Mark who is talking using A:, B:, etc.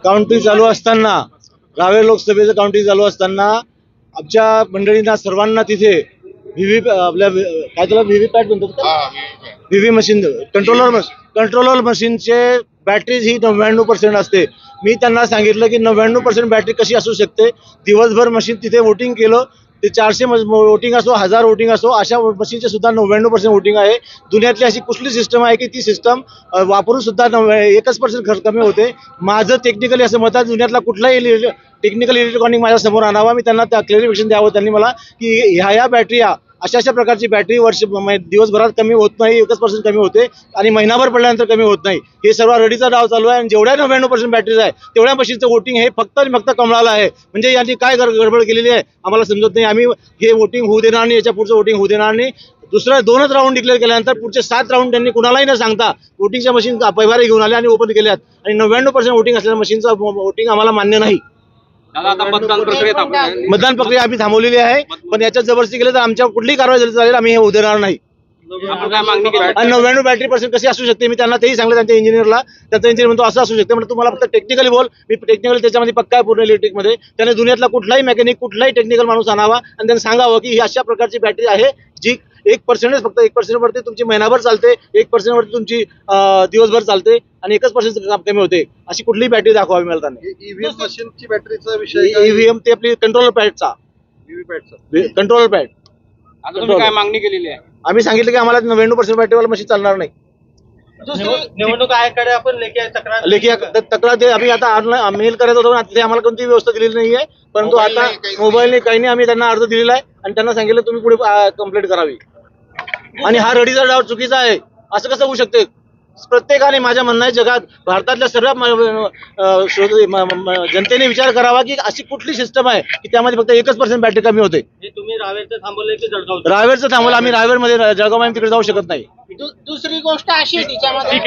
A: Counting चालू असताना, रावेर लोकसभेचं काउंटिंग चालू असताना आमच्या मंडळींना सर्वांना तिथे आपल्या काय त्याला व्हीव्हीपॅट म्हणतात, व्हीव्ही मशीन, कंट्रोलर मशीनचे बॅटरीज ही 99% असते. मी त्यांना सांगितलं की 99% बॅटरी कशी असू शकते. दिवसभर मशीन तिथे वोटिंग केलं, ते 400 वोटिंग असो, 1000 वोटिंग असो, अशा मशीनचे सुद्धा 99% वोटिंग आहे. दुनियातली अशी कुठली सिस्टम आहे की ती सिस्टम वापरून सुद्धा 1% खर्च कमी होते. माझं टेक्निकली असं मत आहे, दुनियातला कुठलाही टेक्निकल इलेक्ट्रॉनिक माझ्या समोर आणावा. मी त्यांना क्लॅरिफिकेशन द्यावं त्यांनी मला की ह्या बॅटरी अशा प्रकारची बॅटरी दिवसभरात कमी होत नाही, 1% कमी होते आणि महिनाभर पडल्यानंतर कमी होत नाही. हे सर्व रडीचा डाव चालू आहे आणि जेवढ्या 99% बॅटरीज आहे तेवढ्या मशीनचं वोटिंग हे फक्त आणि फक्त कमळाला आहे. म्हणजे यांनी काय गडबड केलेली आहे आम्हाला समजत नाही. आम्ही हे वोटिंग होऊ देणार नाही, याच्या पुढचं वोटिंग होऊ देणार नाही. दुसरा 2च राऊंड डिक्लेअर केल्यानंतर पुढचे 7 राऊंड त्यांनी कुणालाही न सांगता वोटिंगच्या मशीन पैवारे घेऊन आले आणि ओपन केल्यात आणि 99% वोटिंग असलेल्या मशीनचं वोटिंग आम्हाला मान्य नाही. मतदान प्रक्रिया आम्ही थांबवलेली आहे, पण याच्यात जबरदस्ती केली तर आमच्यावर कुठलीही कारवाई झाली चालेल, आम्ही हे होऊ देणार नाही. आणि 99 बॅटरी% कशी असू शकते मी त्यांना तेही सांगलं त्यांच्या इंजिनियरला. त्यांचा इंजिनियर म्हणतो असं असू शकते. म्हणजे तुम्हाला फक्त टेक्निकली बोल, मी टेक्निकली त्याच्यामध्ये पक्का आहे पूर्ण इलेक्ट्रिकमध्ये. त्याने दुनियातला कुठलाही मेकॅनिक, कुठलाही टेक्निकल माणूस आणावा आणि त्यांना सांगावं की ही अशा प्रकारची बॅटरी आहे जी 1% फक्त 1% वरती तुमची महिनाभर चालते, 1% वरती तुमची दिवसभर चालते आणि 1% काम कमी होते. अशी कुठलीही बॅटरी दाखवावी मला त्यांनी.
B: ईव्हीएम मशीनची बॅटरीचा विषय,
A: ईव्हीएम ते आपली कंट्रोलर पॅडचा, कंट्रोलर पॅड.
C: काय मागणी केलेली आहे?
A: आम्ही सांगितलं की आम्हाला 99% बॅटरीवाला मशीन चालणार नाही.
C: निवडणूक आयोगाकडे आपण
A: लेखी तक्रार दे आम्ही आता मेल करायचं होतं, तिथे आम्हाला कोणती व्यवस्था दिलेली नाहीये. परंतु आता मोबाईलने काही नाही, आम्ही त्यांना अर्ज दिलेला आहे आणि त्यांना सांगितलं तुम्ही पुढे कंप्लेंट करावी. आणि हा रडीचा डाव चुकीचा आहे. असं कसं होऊ शकते? प्रत्येकाने, माझ्या म्हणणं आहे, जगात भारतातल्या सर्व जनतेने विचार करावा की अशी कुठली सिस्टम आहे की त्यामध्ये फक्त 1% बॅटरी कमी होते.
C: तुम्ही रावेरचं थांबवलंय की जळगाव?
A: रावेरचं थांबवलं आम्ही. रावेरमध्ये जळगाव तिकडे जाऊ शकत नाही.
D: दुसरी गोष्ट अशी आहे तिच्यामध्ये